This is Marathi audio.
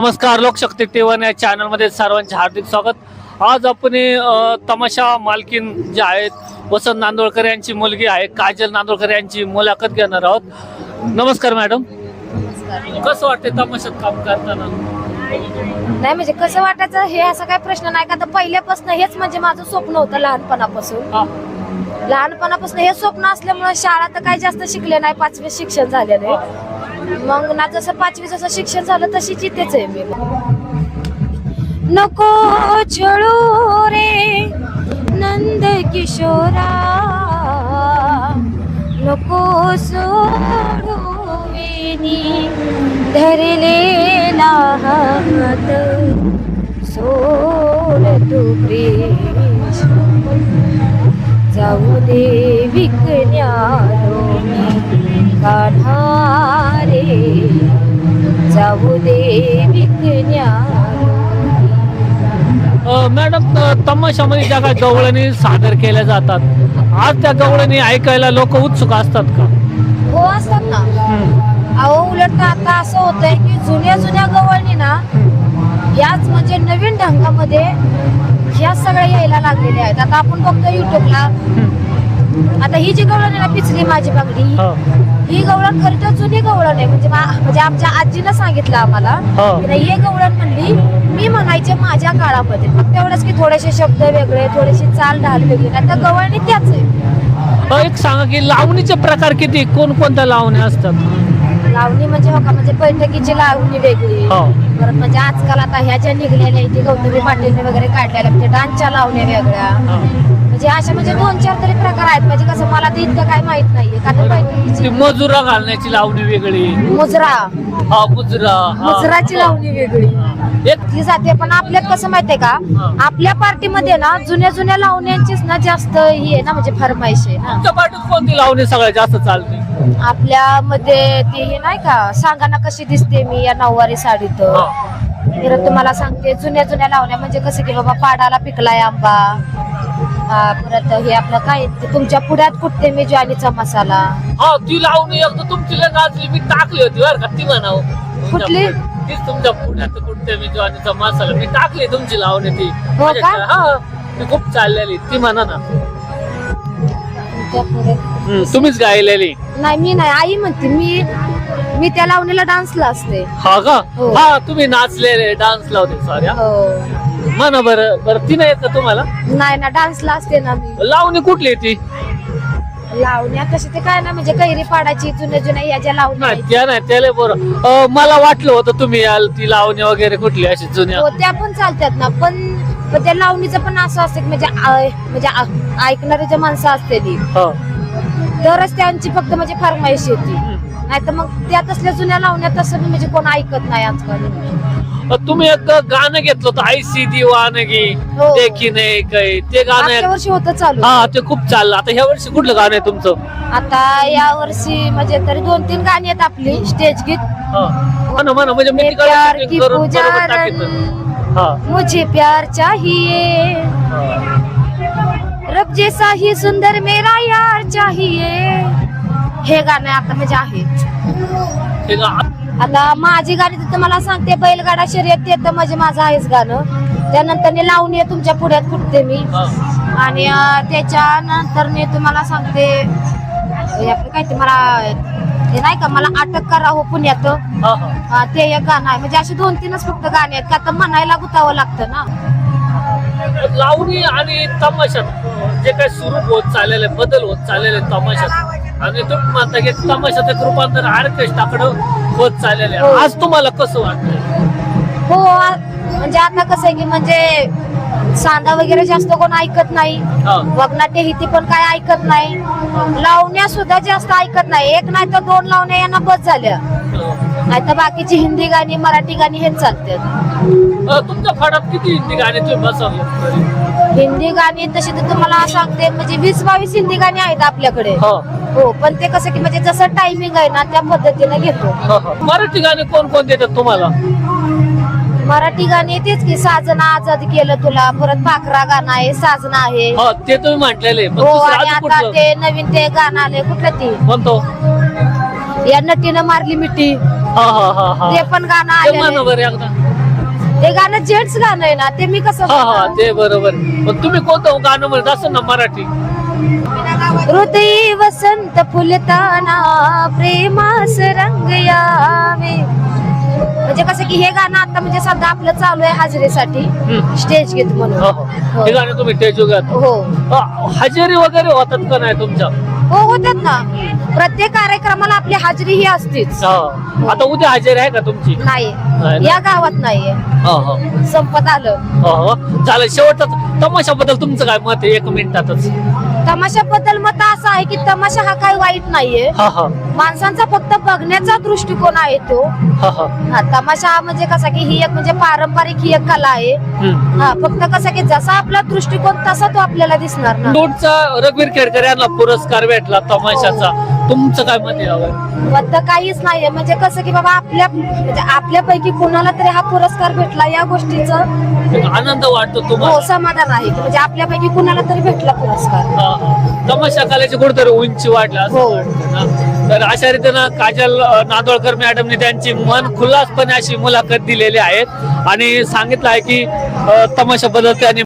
नमस्कार, लोकशक्ती टी1 या चॅनल मध्ये सर्वांचे हार्दिक स्वागत। आज आपण तमाशा मालकीन जे आहेत वसंत नांदोळकर यांची मुलगी आहे काजल नांदोळकर यांची मुलाखत घेणार आहोत। नमस्कार मॅडम, कसं वाटते तमाशात काम करताना? नाही म्हणजे कसं वाटायचं हे असा काही प्रश्न नाही का, तर पहिल्यापासून हेच म्हणजे माझं स्वप्न होतं लहानपणापासून। लहानपणापासून हे स्वप्न असल्यामुळे शाळा तर काही जास्त शिकले नाही, 5वी शिक्षण झालेलं आहे। मग ना जसं 5वी जसं शिक्षण झालं तशीच इथेच आहे मी। नको छळू रे नंद किशोरा, नको सोडू वेणी धरलेला हात, सोड तू प्रेश जाऊ दे विकण्यालो काढारे, जाऊ दे विकण्यालो। मॅडम, तमाशामध्ये ज्या काही गवळणी सादर केल्या जातात, आज त्या गवळणी ऐकायला लोक उत्सुक असतात का? हो असतात ना। अहो उलट तर आता असं होतंय की जुन्या गवळणी ना याच म्हणजे नवीन ढंगामध्ये ह्या सगळ्या यायला लागलेल्या आहेत। आता आपण बघतो युट्यूबला, आता ही जी गवळण आहे ना पिचली माझी बांगडी, ही गवळण खरी तर जुनी गवळण आहे। म्हणजे आमच्या आजीनं सांगितलं आम्हाला की हे गवळण म्हणली मी म्हणायचे माझ्या काळामध्ये, फक्त एवढंच की थोडेसे शब्द वेगळे, थोडीशी चाल ढाल वेगळी, नाही तर गवळणी त्याच आहे। एक सांगा की लावणीचे प्रकार किती, कोणकोणत्या लावण्या असतात? लावणी म्हणजे हो का, म्हणजे बैठकीची लावणी वेगळी, परत म्हणजे आजकाल आता ह्या ज्या निघलेल्या इथे गौतमी पाटीलने वगैरे काढलेल्या म्हणजे डान्सच्या लावण्या वेगळ्या, म्हणजे अशा म्हणजे 2-4 तरी प्रकार आहेत। म्हणजे कसं मला ते इतकं काय माहित नाहीये का, तर बैठकीची मुजुरा घालण्याची लावणी वेगळी, मुजराची लावणी वेगळी ती जाते। पण आपल्यात कसं माहितीये का, आपल्या पार्टीमध्ये ना जुन्या लावण्यांचीच ना जास्त ही आहे ना, म्हणजे फरमाईश आहे ना। तुमच्या पार्टीत कोणती लावणी सगळ्यात जास्त चालते? आपल्यामध्ये ते हे नाही का, सांगा ना कशी दिसते मी या नऊवारी साडीत, परत तुम्हाला सांगते जुन्या लावण्या म्हणजे कसं की बाबा पाडाला पिकलाय आंबा, परत हे आपलं काय ते तुमच्या पुढ्यात कुठते मी ज्वारीचा मसाला, ती लावणी एकदा तुमची गाजली, मी टाकली होती बरं का ती म्हणाव। कुठली? तीच तुमच्या पुढ्यात कुठते मी ज्वारीचा मसाला, मी टाकली तुमची लावणी ती। हो का? हा, ती खूप चाललेली, ती म्हणा ना। तुमच्या पुढे तुम्हीच गायलेली? नाही मी नाही, आई म्हणते मी त्या लावणीला डान्सला असते। हा का? हो. हा, तुम्ही नाचलेले, डान्स लावते, सॉरी। हो म्हणा बरं ती नाही येत का तुम्हाला? नाही ना, डान्सला असते ना मी। लावणी कुठली ती? लावण्या कशी ते काय ना, म्हणजे कैरी पाडाची जुन्या या ज्या लावण्या नाही आहेत, त्या नाही, त्याला बरं मला वाटलं होतं तुम्ही याल ती लावणी वगैरे कुठली अशी जुन्या। हो त्या पण चालतात ना, पण त्या लावणीचं पण असं असतं की म्हणजे ऐकणारे जे माणसं असते ती तरच त्यांची फक्त म्हणजे फरमाईश येते, नाही तर मग त्यात असल्या जुन्या लावण्यात तसं म्हणजे कोण ऐकत नाही आजकाल। तुम्ही एक गाणं घेतलं होतं ऐसी दिवानगी हो. देखी नाही काही, ते गाणं मागच्या वर्षी होतं चालू, हा ते खूप चाललं। आता ह्या वर्षी कुठलं गाणं आहे तुमचं? आता या वर्षी म्हणजे तरी 2-3 गाणी आहेत आपली स्टेज गीत। म्हणा म्हणजे मी तिकडे प्यार setting की करून पुजारन, बरोबर टाकीन। मुझे प्यार चाहिए, रब जैसा ही सुंदर मेरा यार चाहिए, हे गाणं आता म्हणजे आहे। हे गा- आता माझी गाणी तर तुम्हाला सांगते, बैलगाडा शर्यत ते तर म्हणजे माझं आहेच गाणं। त्यानंतर लावणी आहे तुमच्या पुढ्यात कुठते मी, आणि त्याच्यानंतर मी तुम्हाला सांगते हे आपलं काय ते मला हे नाही का, मला अटक करा हो पुण्यात, ते एक गाणं आहे। म्हणजे असे 2-3च फक्त गाणे आहेत, का तर म्हणायला गुतावं लागतं ना। लावणी आणि तमाशात जे काही स्वरूप होत चाललेले, बदल होत चाललेले तमाशात, आणि तुम्ही म्हणता की तमाशात एक रूपांतर ऑर्केस्ट्राकडं होत चाललेले, आज तुम्हाला कसं वाटतं? हो म्हणजे आता कसं आहे की म्हणजे सांदा वगैरे जास्त कोण ऐकत नाही, वगनाट्य हिती पण काय ऐकत नाही, लावण्या सुद्धा जास्त ऐकत नाही। एक नाही तर 2 लावण्या यांना बस झाल्या, नाही तर बाकीची हिंदी गाणी मराठी गाणी हेच चालतात। तुमच्या फडात किती हिंदी गाणी तुम्ही बसवले? हिंदी गाणी तशी तर तुम्हाला सांगते म्हणजे 20-22 हिंदी गाणी आहेत आपल्याकडे। हो पण ते कसं की म्हणजे जसं टायमिंग आहे ना त्या पद्धतीने घेतो। मराठी गाणी कोण देतात तुम्हाला? मराठी गाणी तेच की साजना आजाद केलं तुला, परत पाखरा गाणं आहे, साजना आहे, ते तुम्ही म्हटलेले। हो, आणि आता ते नवीन ते गाणं आले कुठलं ती म्हणतो या नटीनं मारली मिठी, ते पण गाणं आलेलं आहे। ते गाणं जेट्स गाणं आहे ना, ते मी कसं हा म्हणणार? ते बरोबर. मग तुम्ही कोणतं गाणं म्हणत असं ना मराठी? हृदय वसंत फुलताना प्रेमास रंग यावे, म्हणजे कसं की हे गाणं आता म्हणजे सध्या आपलं चालू आहे हाजरीसाठी स्टेज गीत म्हणून. हो, हो. हे गाणं तुम्ही टेजू गात. हो हजेरी वगैरे होतात का नाही तुमच्या? हो होतात ना, प्रत्येक कार्यक्रमाला आपली हाजरी ही असतीच. आता उद्या हजेरी आहे का तुमची? नाही नाही ना? या गावात नाहीये, हो हो संपत आलं. हो चालेल. शेवटचा तमाशाबद्दल तुमचं काय मत आहे? 1 मिनिटातच. तमाशाबद्दल मत असं आहे की तमाशा हा काही वाईट नाहीये, हा हा माणसांचा फक्त बघण्याचा दृष्टिकोन आहे तो. हा हा हा, तमाशा हा म्हणजे कसा की ही एक म्हणजे पारंपरिक ही एक कला आहे. हम्म. हा, फक्त कसं की जसा आपला दृष्टिकोन तसा तो आपल्याला दिसणार ना. दोनचा रघुवीर खेडकर यांना पुरस्कार भेटला तमाशाचा. तुमचं काय मत आहे यावर? मत काहीच नाहीये, म्हणजे कसं की बाबा आपल्या म्हणजे आपल्यापैकी कोणाला तरी हा पुरस्कार भेटला या गोष्टीचं एक आनंद वाटतो हो तुम्हाला? समाधान आहे की म्हणजे आपल्यापैकी कुणाला तरी भेटला पुरस्कार. हा, हा. तमाशा कलेची कुठेतरी उंची वाढली असं हो. वाटतं ना. तर अशा रीतीनं काजल नांदोळकर मॅडमने त्यांची मन खुलासपणे अशी मुलाखत दिलेली आहे आणि सांगितलं आहे की तमाशाबद्दल त्यांनी